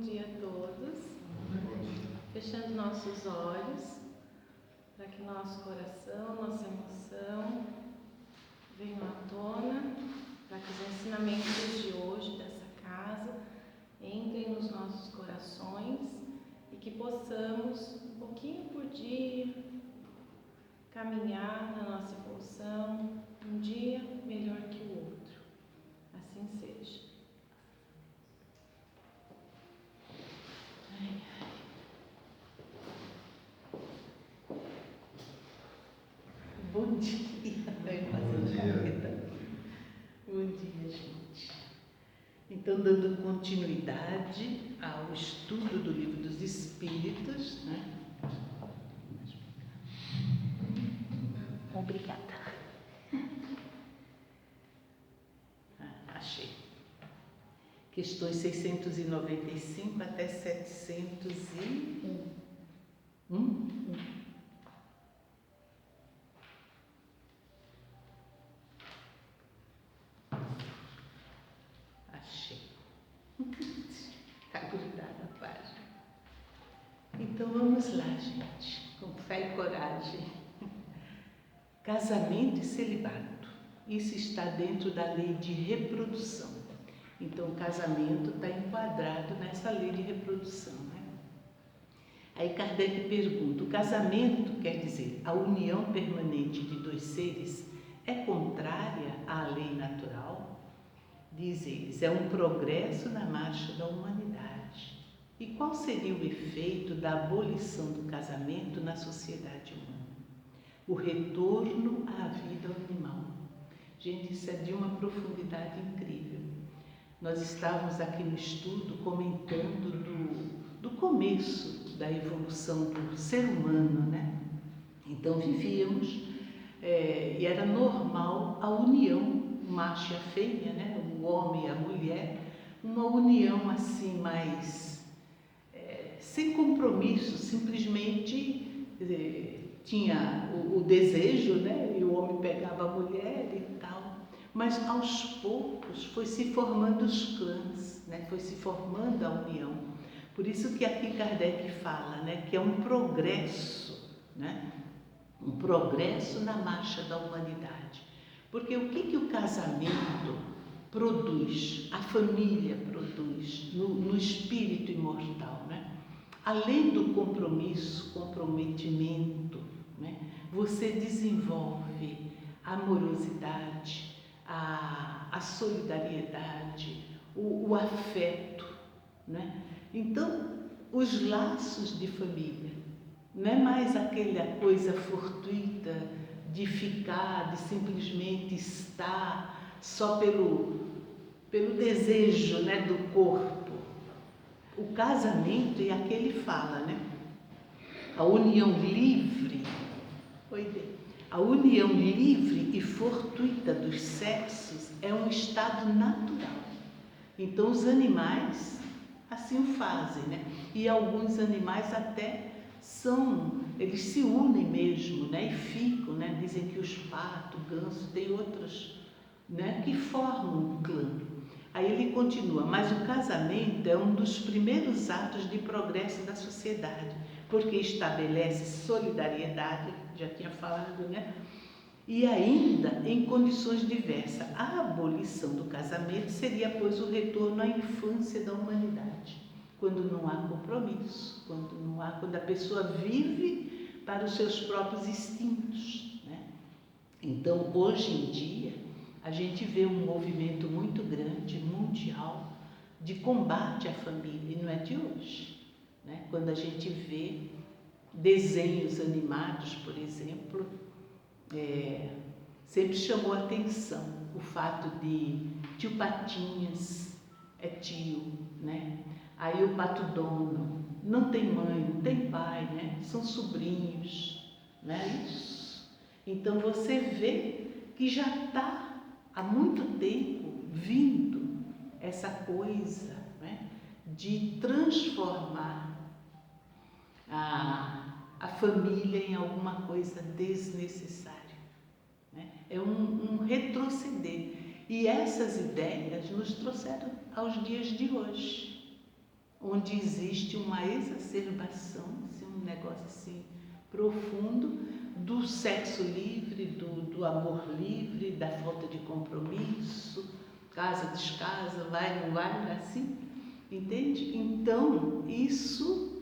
dia a todos. Fechando nossos olhos, para que nosso coração, nossa emoção venham à tona, para que os ensinamentos de hoje, dessa casa, entrem nos nossos corações e que possamos, um pouquinho por dia, caminhar na nossa evolução, um dia melhor que o outro. Assim seja. Bom dia. Bom dia. Bom dia, gente. Então, dando continuidade ao estudo do Livro dos Espíritos, né? Obrigada. Achei. Questões 695 até 701. Achei. Está grudada a página. Então vamos lá, gente, com fé e coragem. Casamento e celibato. Isso está dentro da lei de reprodução. Então o casamento está enquadrado nessa lei de reprodução, né? Aí Kardec pergunta: o casamento, quer dizer, a união permanente de dois seres, é contrária à lei natural? Diz eles, é um progresso na marcha da humanidade. E qual seria o efeito da abolição do casamento na sociedade humana? O retorno à vida animal. Gente, isso é de uma profundidade incrível. Nós estávamos aqui no estudo comentando do começo da evolução do ser humano, né? Então vivíamos, e era normal a união, o macho e a fêmea, né? O homem e a mulher, uma união assim mais sem compromisso, simplesmente tinha o desejo, né? E o homem pegava a mulher e tal. Mas aos poucos foi se formando os clãs, né? Foi se formando a união. Por isso que aqui Kardec fala, né? Que é um progresso, né? Um progresso na marcha da humanidade. Porque o que o casamento produz, a família produz no espírito imortal, né? Além do comprometimento, né? Você desenvolve a amorosidade, a solidariedade, o afeto, né? Então, os laços de família, não é mais aquela coisa fortuita de ficar, de simplesmente estar só pelo desejo, né, do corpo. O casamento é aquele fala, né? A união livre, a união livre e fortuita dos sexos é um estado natural. Então os animais assim o fazem, né? E alguns animais até eles se unem mesmo, né? E ficam, né? Dizem que os patos, ganso, tem outros, né? Que formam um clã. Aí ele continua, mas o casamento é um dos primeiros atos de progresso da sociedade, porque estabelece solidariedade, já tinha falado, né? E ainda em condições diversas. A abolição do casamento seria, pois, o retorno à infância da humanidade, quando não há compromisso, quando a pessoa vive para os seus próprios instintos, né? Então, hoje em dia, a gente vê um movimento muito grande, mundial, de combate à família, e não é de hoje, né? Quando a gente vê desenhos animados, por exemplo, sempre chamou a atenção o fato de tio Patinhas é tio, né? Aí o Pato Dono não tem mãe, não tem pai, né? São sobrinhos, né? Isso. Então você vê que já está há muito tempo vindo essa coisa, né? De transformar a família em alguma coisa desnecessária, né? É um retroceder. E essas ideias nos trouxeram aos dias de hoje, onde existe uma exacerbação, assim, um negócio assim profundo, do sexo livre, do amor livre, da falta de compromisso, casa, descasa, vai, não vai, assim, entende? Então, isso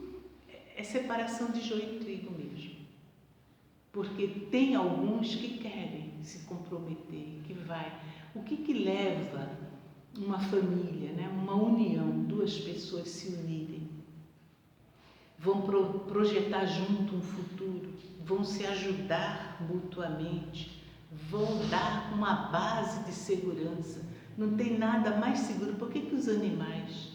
é separação de joio e trigo mesmo. Porque tem alguns que querem se comprometer, que vai. O que leva uma família, né? Uma união, duas pessoas se unirem? Vão projetar junto um futuro, vão se ajudar mutuamente, vão dar uma base de segurança. Não tem nada mais seguro. Por que os animais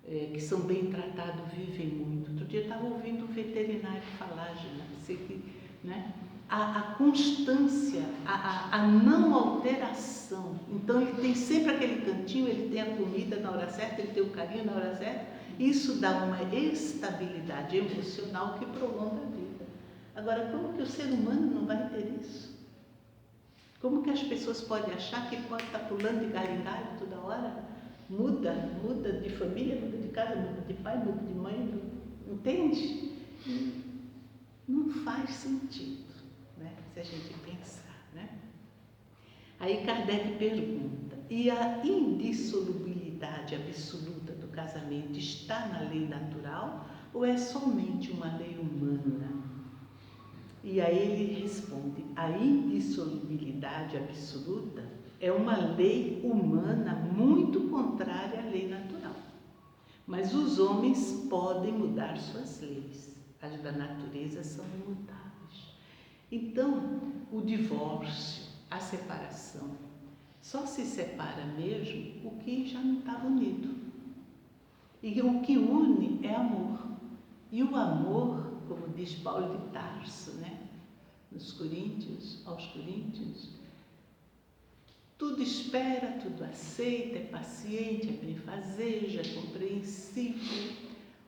que são bem tratados vivem muito? Outro dia eu estava ouvindo um veterinário falar, né? A constância, a não alteração. Então ele tem sempre aquele cantinho, ele tem a comida na hora certa, ele tem o carinho na hora certa. Isso dá uma estabilidade emocional que prolonga a vida. Agora, como que o ser humano não vai ter isso? Como que as pessoas podem achar que pode estar pulando de galho em galho toda hora? Muda de família, muda de casa, muda de pai, muda de mãe, entende? Não faz sentido, né? Se a gente pensar, né? Aí Kardec pergunta, e a indissolubilidade absoluta do casamento está na lei natural ou é somente uma lei humana? E aí ele responde, a indissolubilidade absoluta é uma lei humana muito contrária à lei natural. Mas os homens podem mudar suas leis, as da natureza são imutáveis. Então, o divórcio, a separação, só se separa mesmo o que já não estava unido. E o que une é amor. E o amor, como diz Paulo de Tarso, né? Aos Coríntios, tudo espera, tudo aceita, é paciente, é benfazejo, é compreensível.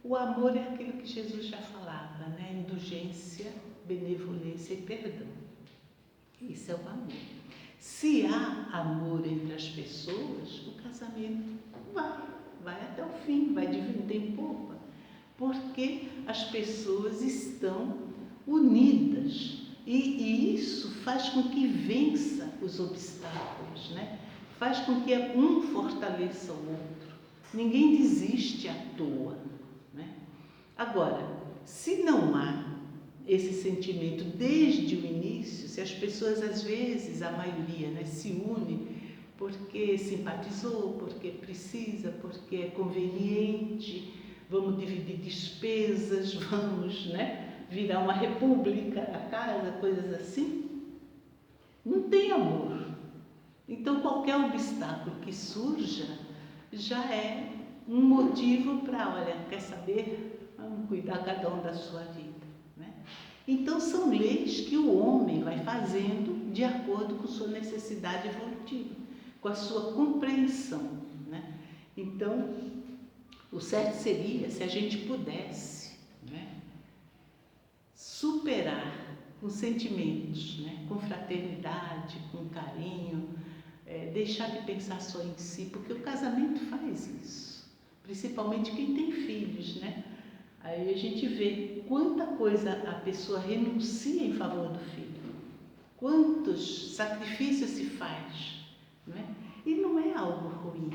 O amor é aquilo que Jesus já falava, né? Indulgência, benevolência e perdão. Isso é o amor. Se há amor entre as pessoas, o casamento vai até o fim, vai de vento em popa, porque as pessoas estão unidas e isso faz com que vença os obstáculos, né? Faz com que um fortaleça o outro. Ninguém desiste à toa, né? Agora, se não há esse sentimento desde o início, se as pessoas às vezes, a maioria, né, se une porque simpatizou, porque precisa, porque é conveniente, vamos dividir despesas, vamos, né, virar uma república, a casa, coisas assim, não tem amor. Então qualquer obstáculo que surja já é um motivo para, olha, quer saber? Vamos cuidar cada um da sua vida. Então, são leis que o homem vai fazendo de acordo com sua necessidade evolutiva, com a sua compreensão, né? Então, o certo seria se a gente pudesse, né, superar com sentimentos, né, com fraternidade, com carinho, deixar de pensar só em si, porque o casamento faz isso, principalmente quem tem filhos, né? Aí a gente vê quanta coisa a pessoa renuncia em favor do filho, quantos sacrifícios se faz, não é? E não é algo ruim,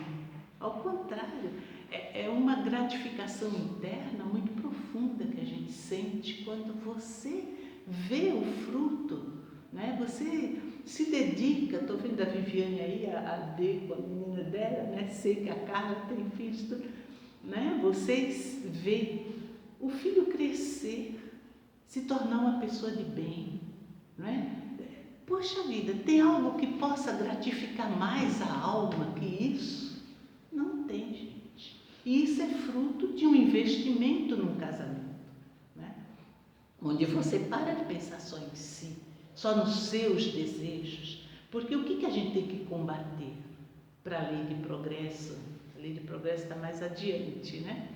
ao contrário, é uma gratificação interna muito profunda que a gente sente quando você vê o fruto, né? Você se dedica, estou vendo a Viviane aí, a D com a menina dela, né? Sei que a Carla tem filhos, tudo, né? Vocês veem o filho crescer, se tornar uma pessoa de bem, não é? Poxa vida, tem algo que possa gratificar mais a alma que isso? Não tem, gente. E isso é fruto de um investimento num casamento, né? Onde você para de pensar só em si, só nos seus desejos. Porque o que a gente tem que combater para a lei de progresso? A lei de progresso está mais adiante, né?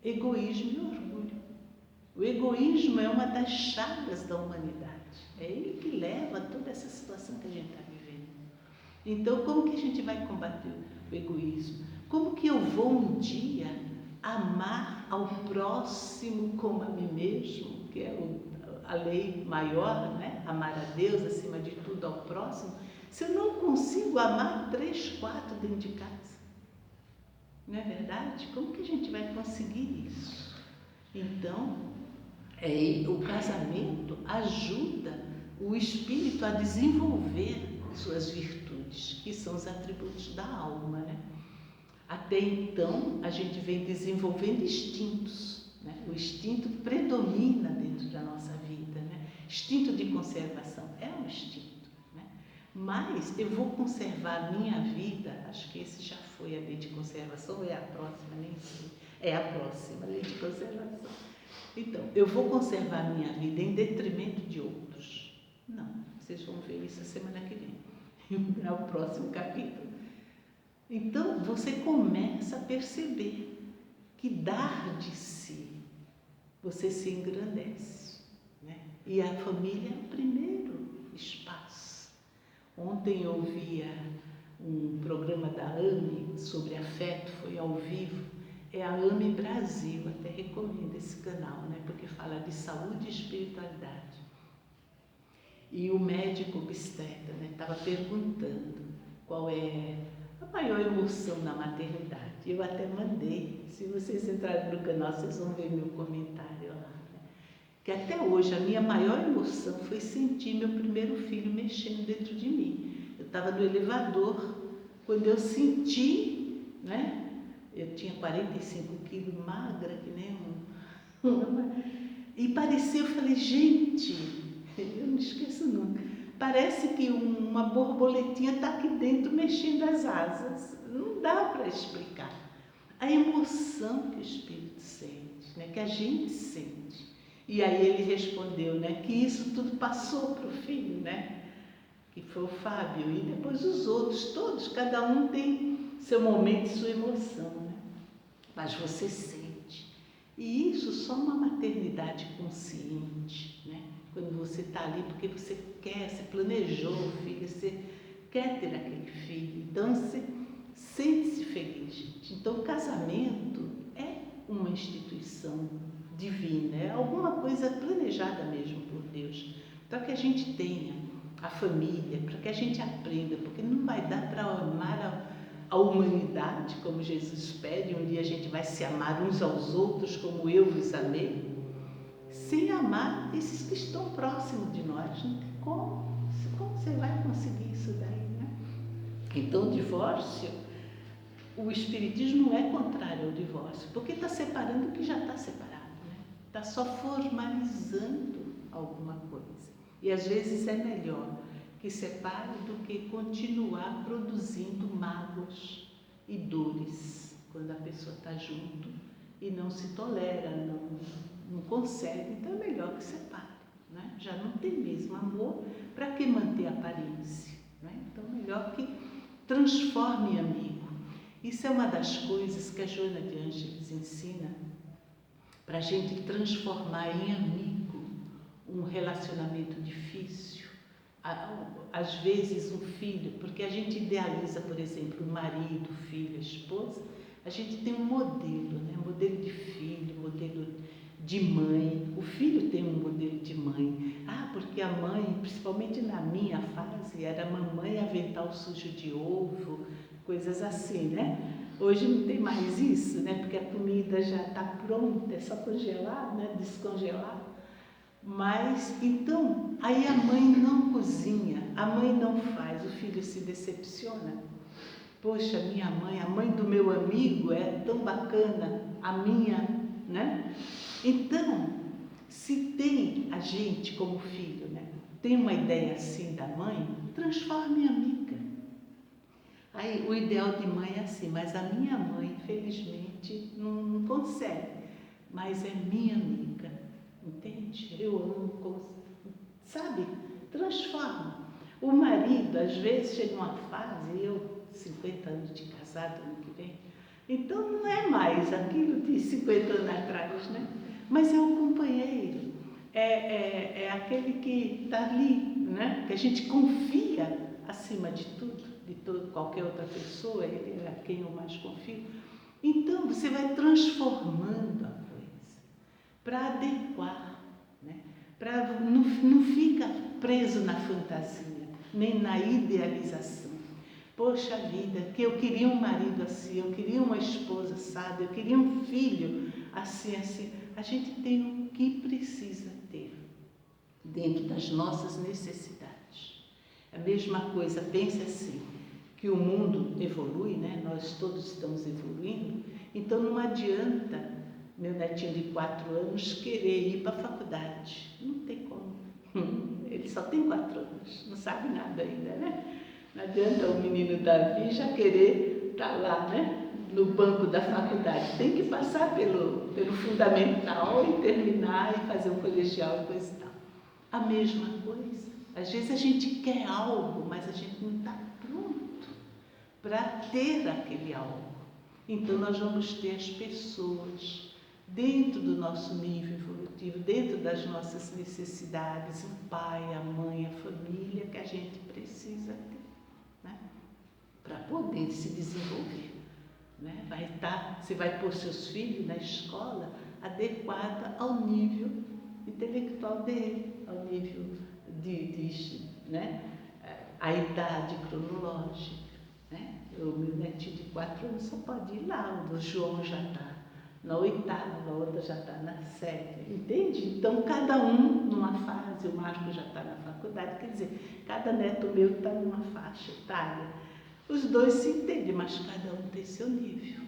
Egoísmo e orgulho. O egoísmo é uma das chagas da humanidade. É ele que leva a toda essa situação que a gente está vivendo. Então, como que a gente vai combater o egoísmo? Como que eu vou um dia amar ao próximo como a mim mesmo, que é a lei maior, né? Amar a Deus acima de tudo, ao próximo, se eu não consigo amar 3, 4 dentro de casa? Não é verdade? Como que a gente vai conseguir isso? Então, o casamento ajuda o espírito a desenvolver suas virtudes, que são os atributos da alma, né? Até então, a gente vem desenvolvendo instintos, né? O instinto predomina dentro da nossa vida, né? Instinto de conservação é um instinto, né? Mas eu vou conservar a minha vida, acho que esse já foi a lei de conservação, ou é a próxima, nem sei, é a próxima lei de conservação. Então, eu vou conservar a minha vida em detrimento de outros? Não, vocês vão ver isso a semana que vem, é o próximo capítulo. Então, você começa a perceber que dar de si, você se engrandece, né? E a família é o primeiro espaço. Ontem eu ouvia um programa da AME sobre afeto, foi ao vivo, é a AME Brasil, até recomendo esse canal, né? Porque fala de saúde e espiritualidade. E o médico obstetra, né, estava perguntando qual é a maior emoção na maternidade. Eu até mandei, se vocês entrarem no canal, vocês vão ver meu comentário lá. Né? Que até hoje a minha maior emoção foi sentir meu primeiro filho mexendo dentro de mim. Eu estava no elevador, quando eu senti, né? Eu tinha 45 quilos, magra que nem e parecia, eu falei, gente, eu não esqueço nunca, parece que uma borboletinha está aqui dentro mexendo as asas. Não dá para explicar. A emoção que o espírito sente, né? Que a gente sente. E aí ele respondeu, né? Que isso tudo passou para o filho, né? Que foi o Fábio. E depois os outros, todos, cada um tem seu momento e sua emoção, né? Mas você sente. E isso só uma maternidade consciente, né? Quando você está ali porque você quer, você planejou o filho, você quer ter aquele filho. Então, você sente-se feliz, gente. Então, o casamento é uma instituição divina, é alguma coisa planejada mesmo por Deus, para que a gente tenha a família, para que a gente aprenda, porque não vai dar para amar a humanidade como Jesus pede, um dia a gente vai se amar uns aos outros como eu vos amei, sem amar esses que estão próximos de nós. Não tem como você vai conseguir isso daí, né? Então, o divórcio, o espiritismo não é contrário ao divórcio, porque está separando o que já está separado, né? Está só formalizando alguma coisa. E às vezes é melhor que separe do que continuar produzindo mágoas e dores quando a pessoa está junto e não se tolera, não consegue. Então é melhor que separe, né? Já não tem mesmo amor, para que manter a aparência, né? Então melhor que transforme em amigo. Isso é uma das coisas que a Joana de Ângeles ensina, para a gente transformar em amigo um relacionamento difícil. Às vezes um filho, porque a gente idealiza, por exemplo, o marido, o filho, a esposa, a gente tem um modelo, né? Modelo de filho, modelo de mãe. O filho tem um modelo de mãe. Porque a mãe, principalmente na minha fase, era mamãe avental sujo de ovo, coisas assim, né? Hoje não tem mais isso, né? Porque a comida já está pronta, é só congelar, né? Descongelar. Mas, então, aí a mãe não cozinha, a mãe não faz, o filho se decepciona. Poxa, minha mãe, a mãe do meu amigo é tão bacana, a minha, né? Então, se tem a gente como filho, né? Tem uma ideia assim da mãe, transforme em amiga. Aí, o ideal de mãe é assim, mas a minha mãe, infelizmente, não consegue, mas é minha amiga. Entende? Eu amo, sabe? Transforma. O marido, às vezes, chega uma fase, eu, 50 anos de casado, ano que vem, então não é mais aquilo de 50 anos atrás, né? Mas é o companheiro, é aquele que está ali, né? Que a gente confia acima de tudo, de qualquer outra pessoa, ele é a quem eu mais confio. Então, você vai transformando a coisa para adequar, né? Não fica preso na fantasia, nem na idealização. Poxa vida, que eu queria um marido assim, eu queria uma esposa assada, eu queria um filho assim, assim. A gente tem o que precisa ter dentro das nossas necessidades. A mesma coisa, pense assim, que o mundo evolui, né? Nós todos estamos evoluindo, então não adianta meu netinho de 4 anos querer ir para a faculdade. Não tem como. Ele só tem 4 anos, não sabe nada ainda, né? Não adianta o menino Davi já querer estar lá, né? No banco da faculdade. Tem que passar pelo fundamental e terminar e fazer um colegial e coisa e tal. A mesma coisa. Às vezes a gente quer algo, mas a gente não está pronto para ter aquele algo. Então nós vamos ter as pessoas dentro do nosso nível evolutivo, dentro das nossas necessidades, o pai, a mãe, a família que a gente precisa ter, né? Para poder se desenvolver, né? Você vai pôr seus filhos na escola adequada ao nível intelectual dele, ao nível né? A idade cronológica, né? O meu netinho de 4 anos só pode ir lá, o do João já está na 8ª, a outra já está na 7ª, entende? Então, cada um numa fase, o Marco já está na faculdade, quer dizer, cada neto meu está numa faixa etária. Os dois se entendem, mas cada um tem seu nível.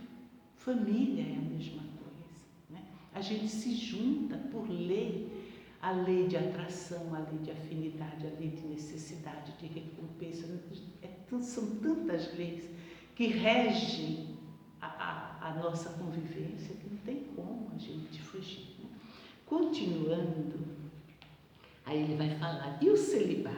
Família é a mesma coisa, né? A gente se junta por lei, a lei de atração, a lei de afinidade, a lei de necessidade, de recompensa, são tantas leis que regem a nossa convivência que não tem como a gente fugir, né? Continuando, aí ele vai falar, e o celibato?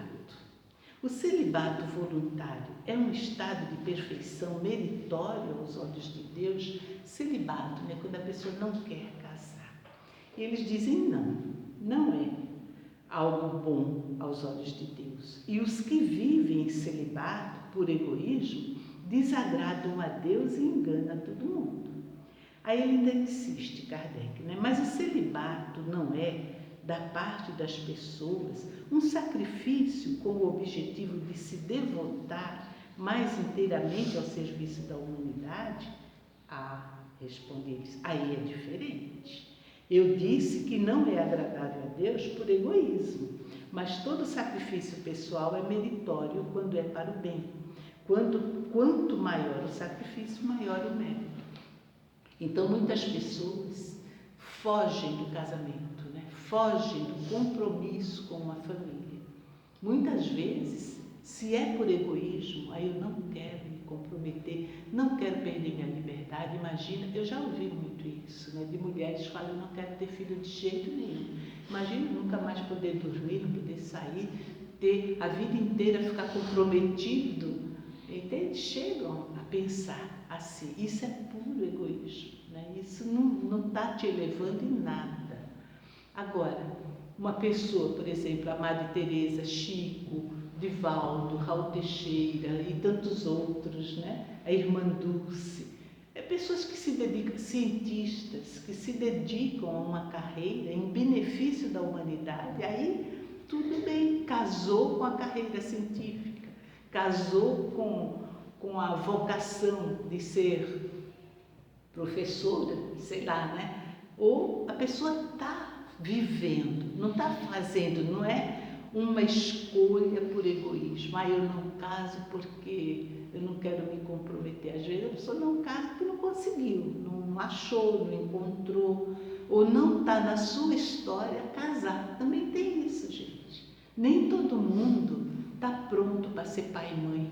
O celibato voluntário é um estado de perfeição meritório aos olhos de Deus? Celibato, né? Quando a pessoa não quer casar. E eles dizem não é algo bom aos olhos de Deus. E os que vivem em celibato por egoísmo desagradam a Deus e enganam todo mundo. Aí ele ainda insiste, Kardec, né? Mas o celibato não é, da parte das pessoas, um sacrifício com o objetivo de se devotar mais inteiramente ao serviço da humanidade? Responde eles, aí é diferente. Eu disse que não é agradável a Deus por egoísmo, mas todo sacrifício pessoal é meritório quando é para o bem. Quanto maior o sacrifício, maior o mérito. Então, muitas pessoas fogem do casamento, né? Fogem do compromisso com uma família. Muitas vezes, se é por egoísmo, aí eu não quero me comprometer, não quero perder minha liberdade. Imagina, eu já ouvi muito isso, né? De mulheres que falam, eu não quero ter filho de jeito nenhum. Imagina nunca mais poder dormir, não poder sair, ter a vida inteira ficar comprometido. Entende? Chegam a pensar assim, isso é puro egoísmo, né? Isso não está te elevando em nada. Agora, uma pessoa, por exemplo, a Madre Teresa, Chico, Divaldo, Raul Teixeira e tantos outros, né? A Irmã Dulce, pessoas que se dedicam, cientistas, que se dedicam a uma carreira em benefício da humanidade, aí tudo bem, casou com a carreira científica, casou com a vocação de ser professora, sei lá, né? Ou a pessoa está vivendo, não está fazendo, não é uma escolha por egoísmo. Eu não caso porque eu não quero me comprometer. Às vezes a pessoa não casa porque não conseguiu, não achou, não encontrou, ou não está na sua história casar. Também tem isso, gente. Nem todo mundo está pronto para ser pai e mãe,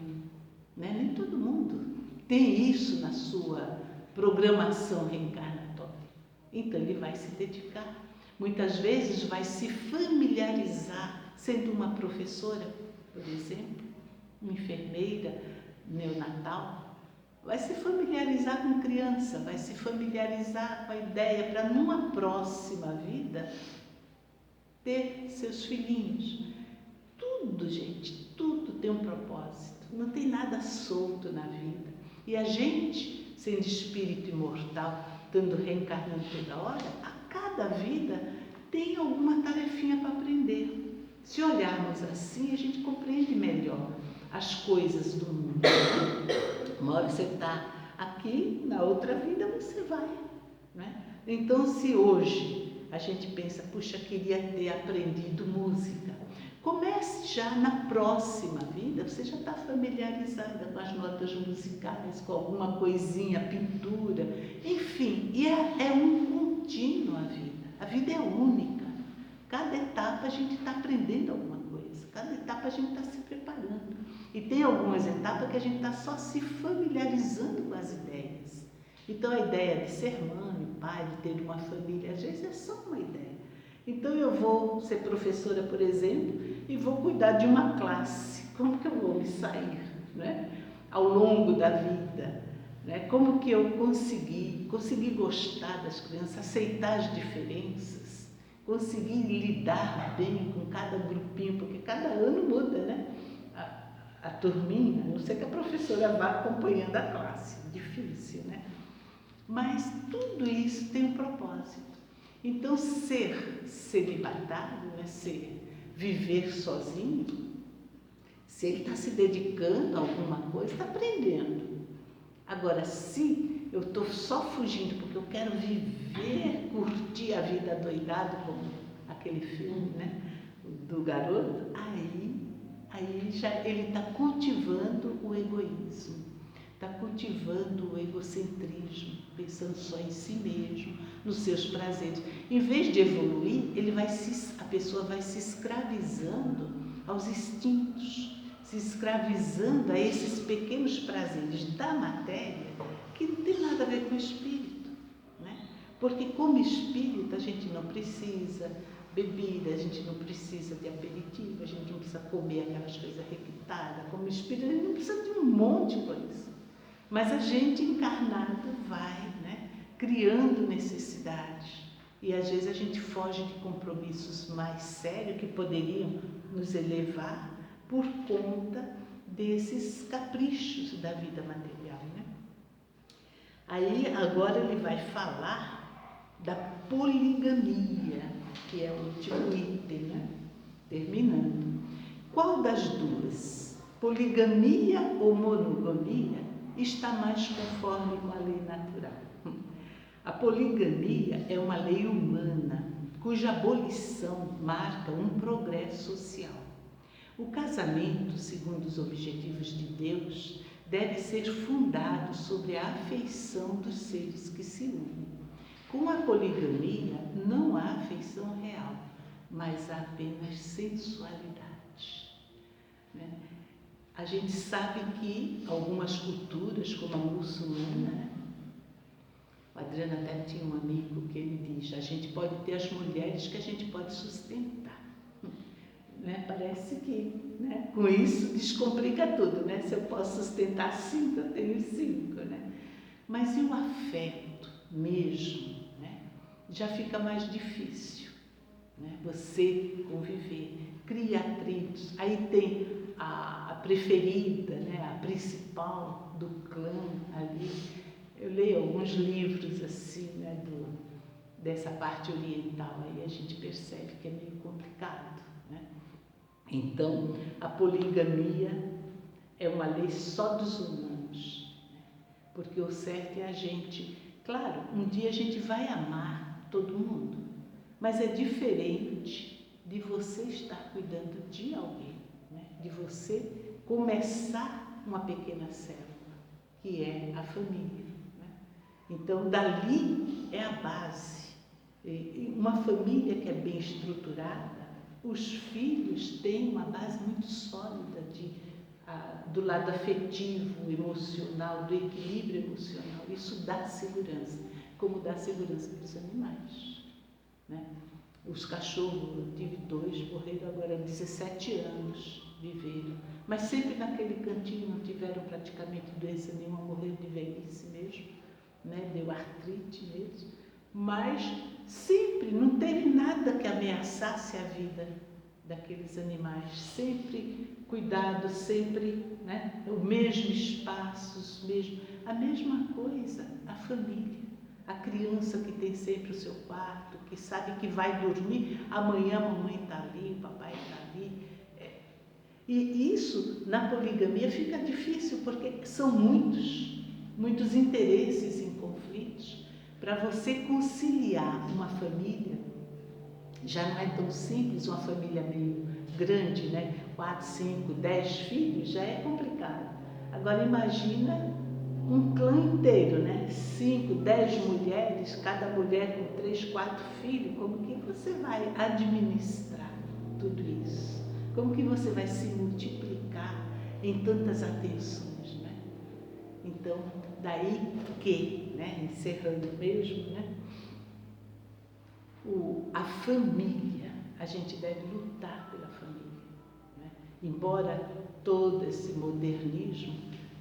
né? Nem todo mundo tem isso na sua programação reencarnatória. Então ele vai se dedicar. Muitas vezes vai se familiarizar, sendo uma professora, por exemplo, uma enfermeira neonatal, vai se familiarizar com criança, vai se familiarizar com a ideia para numa próxima vida ter seus filhinhos. Tudo, gente, tudo tem um propósito, não tem nada solto na vida. E a gente sendo espírito imortal, estando reencarnando toda hora, a cada vida tem alguma tarefinha para aprender. Se olharmos assim, a gente compreende melhor as coisas do mundo. Uma hora você está aqui, na outra vida você vai, né? Então, se hoje a gente pensa, puxa, queria ter aprendido música, comece já na próxima vida, você já está familiarizada com as notas musicais, com alguma coisinha, pintura, enfim, e é um contínuo a vida. A vida é única. Cada etapa a gente está aprendendo alguma coisa, cada etapa a gente está se preparando. E tem algumas etapas que a gente está só se familiarizando com as ideias. Então a ideia de ser mãe, pai, de ter uma família, às vezes é só uma ideia. Então eu vou ser professora, por exemplo, e vou cuidar de uma classe. Como que eu vou me sair, né? Ao longo da vida, né? Como que eu consegui gostar das crianças, aceitar as diferenças, conseguir lidar bem com cada grupinho, porque cada ano muda, né? A turminha, a não ser que a professora vá acompanhando a classe, difícil, né? Mas tudo isso tem um propósito. Então, ser celibatário, né? Viver sozinho, se ele está se dedicando a alguma coisa, está aprendendo. Agora, se eu estou só fugindo porque eu quero viver, curtir a vida adoidado, como aquele filme, né? Do garoto, aí já ele está cultivando o egoísmo, está cultivando o egocentrismo, pensando só em si mesmo, nos seus prazeres. Em vez de evoluir, a pessoa vai se escravizando aos instintos, se escravizando a esses pequenos prazeres da matéria que não tem nada a ver com o espírito, né? Porque como espírito a gente não precisa bebida, a gente não precisa de aperitivo, a gente não precisa comer aquelas coisas requintadas. Como espírito, a gente não precisa de um monte de coisa. Mas a gente encarnado vai, né, criando necessidades. E às vezes a gente foge de compromissos mais sérios que poderiam nos elevar por conta desses caprichos da vida material, né? Aí agora ele vai falar da poligamia, que é o último item, né? Terminando. Qual das duas, poligamia ou monogamia, está mais conforme com a lei natural? A poligamia é uma lei humana, cuja abolição marca um progresso social. O casamento, segundo os objetivos de Deus, deve ser fundado sobre a afeição dos seres que se unem. Com a poligamia não há afeição real, mas há apenas sensualidade, né? A gente sabe que algumas culturas, como a muçulmana, né? O Adriano até tinha um amigo que ele diz, a gente pode ter as mulheres que a gente pode sustentar, né? Parece que, né, com isso descomplica tudo, né? Se eu posso sustentar 5, eu tenho 5, né? Mas e o afeto mesmo, né? Já fica mais difícil, né? Você conviver, cria atritos. Aí tem a preferida, né? A principal do clã ali. Eu leio alguns livros assim, né? Dessa parte oriental, aí a gente percebe que é meio complicado, né? Então, a poligamia é uma lei só dos humanos, né? Porque o certo é a gente... Claro, um dia a gente vai amar todo mundo, mas é diferente de você estar cuidando de alguém, né? De você começar uma pequena célula, que é a família, né? Então, dali é a base. Uma família que é bem estruturada, os filhos têm uma base muito sólida do lado afetivo, emocional, do equilíbrio emocional. Isso dá segurança, como dá segurança para os animais, né? Os cachorros, eu tive 2, morreram agora 17 anos, viveram, mas sempre naquele cantinho, não tiveram praticamente doença nenhuma, morreram de velhice mesmo, né? Deu artrite mesmo, mas sempre não teve nada que ameaçasse a vida daqueles animais, sempre cuidado, sempre, né? O mesmo espaço, A mesma coisa, a família. A criança que tem sempre o seu quarto, que sabe que vai dormir, amanhã a mamãe está ali, o papai está ali. E isso, na poligamia, fica difícil, porque são muitos interesses em conflitos. Para você conciliar uma família, já não é tão simples, uma família meio grande, né? 4, 5, 10 filhos, já é complicado. Agora imagina um clã inteiro, né? 5, 10 mulheres, cada mulher com 3, 4 filhos. Como que você vai administrar tudo isso? Como que você vai se multiplicar em tantas atenções, né? Então, daí que, né? Encerrando mesmo, né? A família, a gente deve lutar pela família, né? Embora todo esse modernismo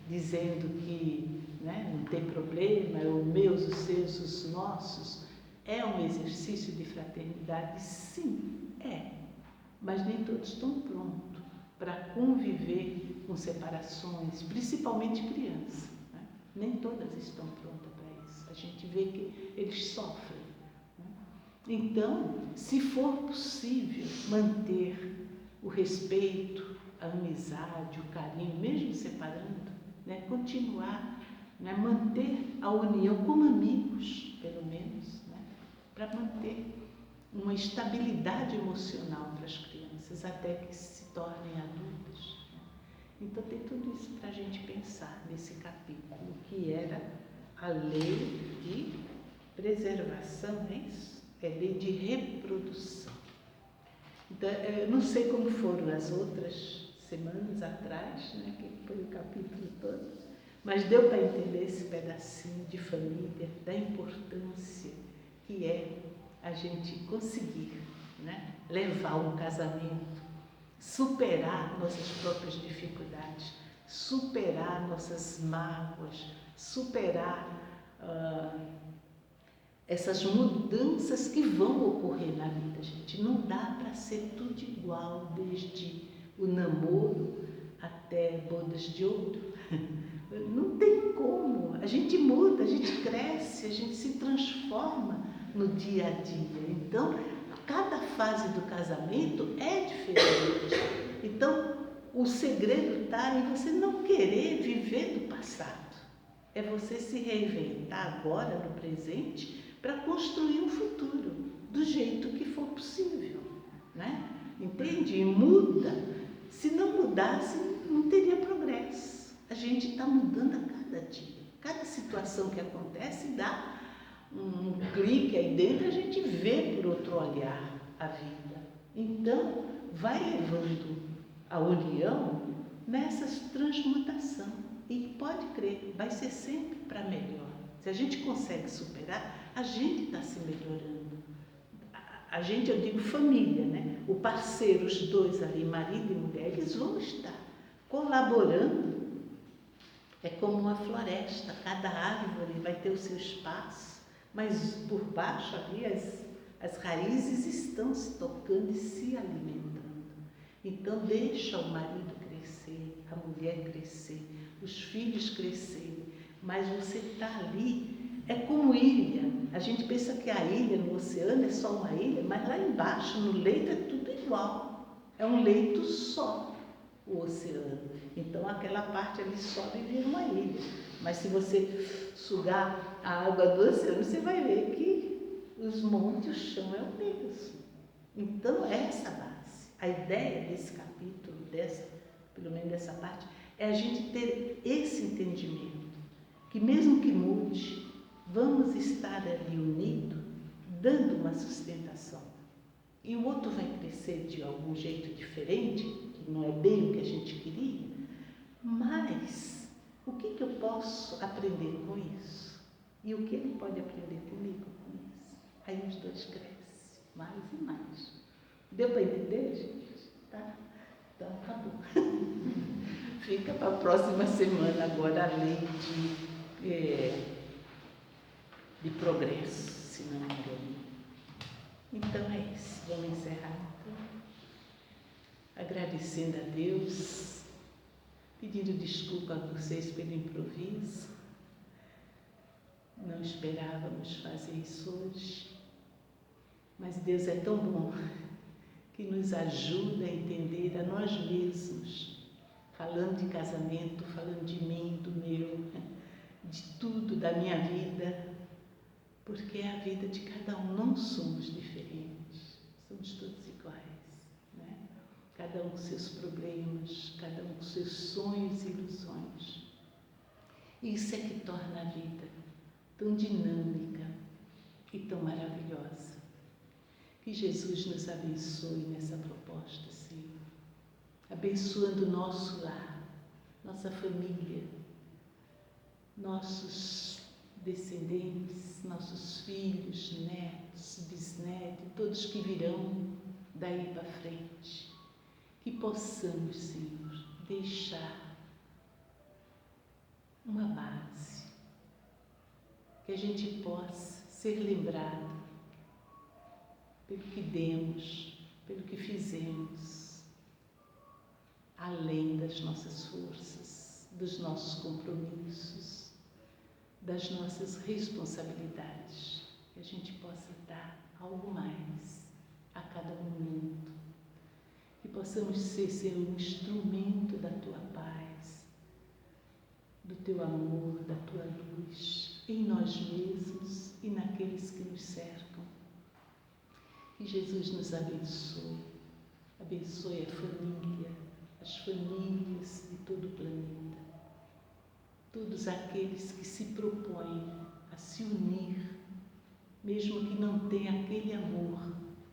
dizendo que, né, não tem problema, é os meus, os seus, os nossos, é um exercício de fraternidade, sim, é, mas nem todos estão prontos para conviver com separações, principalmente crianças, né? Nem todas estão prontas para isso, a gente vê que eles sofrem. Então, se for possível manter o respeito, a amizade, o carinho, mesmo separando, né, continuar, né, manter a união como amigos, pelo menos, né, para manter uma estabilidade emocional para as crianças até que se tornem adultas, né. Então, tem tudo isso para a gente pensar nesse capítulo, que era a lei de preservação, não é isso? É lei de reprodução. Então, eu não sei como foram as outras semanas atrás, né, que foi o capítulo todo, mas deu para entender esse pedacinho de família, da importância que é a gente conseguir, né, levar um casamento, superar nossas próprias dificuldades, superar nossas mágoas, superar essas mudanças que vão ocorrer na vida, gente. Não dá para ser tudo igual, desde o namoro até bodas de ouro. Não tem como. A gente muda, a gente cresce, a gente se transforma no dia a dia. Então, cada fase do casamento é diferente. Então, o segredo está em você não querer viver do passado. É você se reinventar agora, no presente, para construir um futuro do jeito que for possível, né? Entende? E muda. Se não mudasse, não teria progresso. A gente está mudando a cada dia. Cada situação que acontece dá um clique aí dentro, a gente vê por outro olhar a vida. Então, vai levando a união nessas transmutação. E pode crer, vai ser sempre para melhor. Se a gente consegue superar, a gente está se melhorando. A gente, eu digo família, né? O parceiro, os dois ali, marido e mulher, eles vão estar colaborando. É como uma floresta, cada árvore vai ter o seu espaço, mas por baixo ali as raízes estão se tocando e se alimentando. Então deixa o marido crescer, a mulher crescer, os filhos crescerem, mas você está ali. É como ilha. A gente pensa que a ilha no oceano é só uma ilha, mas lá embaixo, no leito, é tudo igual. É um leito só, o oceano. Então, aquela parte ali sobe e vira uma ilha. Mas se você sugar a água do oceano, você vai ver que os montes, o chão é o mesmo. Então, é essa base. A ideia desse capítulo, pelo menos dessa parte, é a gente ter esse entendimento. Que mesmo que mude, vamos estar ali unidos, dando uma sustentação. E o outro vai crescer de algum jeito diferente, que não é bem o que a gente queria, mas o que eu posso aprender com isso? E o que ele pode aprender comigo com isso? Aí os dois crescem mais e mais. Deu para entender, gente? Tá? Então, acabou. Fica para a próxima semana agora a lei de progresso, se não me engano. Então é isso, vamos encerrar. Agradecendo a Deus, pedindo desculpa a vocês pelo improviso, esperávamos fazer isso hoje, mas Deus é tão bom que nos ajuda a entender a nós mesmos, falando de casamento, falando de mim, do meu, de tudo, da minha vida, porque é a vida de cada um, não somos diferentes, somos todos iguais, né? Cada um com seus problemas, cada um com seus sonhos e ilusões. E isso é que torna a vida tão dinâmica e tão maravilhosa. Que Jesus nos abençoe nessa proposta, Senhor, abençoando o nosso lar, nossa família, nossos descendentes, nossos filhos, netos, bisnetos, todos que virão daí para frente. Que possamos, Senhor, deixar uma base, que a gente possa ser lembrado pelo que demos, pelo que fizemos, além das nossas forças, dos nossos compromissos, das nossas responsabilidades, que a gente possa dar algo mais a cada momento, que possamos ser um instrumento da Tua paz, do Teu amor, da Tua luz, em nós mesmos e naqueles que nos cercam. Que Jesus nos abençoe, abençoe a família, as famílias de todo o planeta, todos aqueles que se propõem a se unir, mesmo que não tenha aquele amor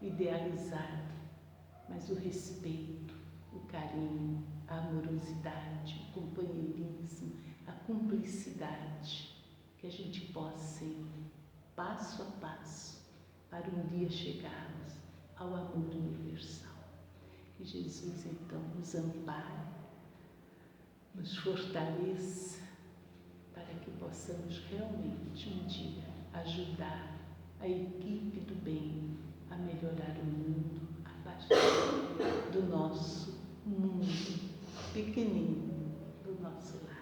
idealizado, mas o respeito, o carinho, a amorosidade, o companheirismo, a cumplicidade, que a gente possa ir passo a passo para um dia chegarmos ao amor universal. Que Jesus, então, nos ampare, nos fortaleça, para que possamos realmente um dia ajudar a equipe do bem a melhorar o mundo a partir do nosso mundo pequenino, do nosso lar.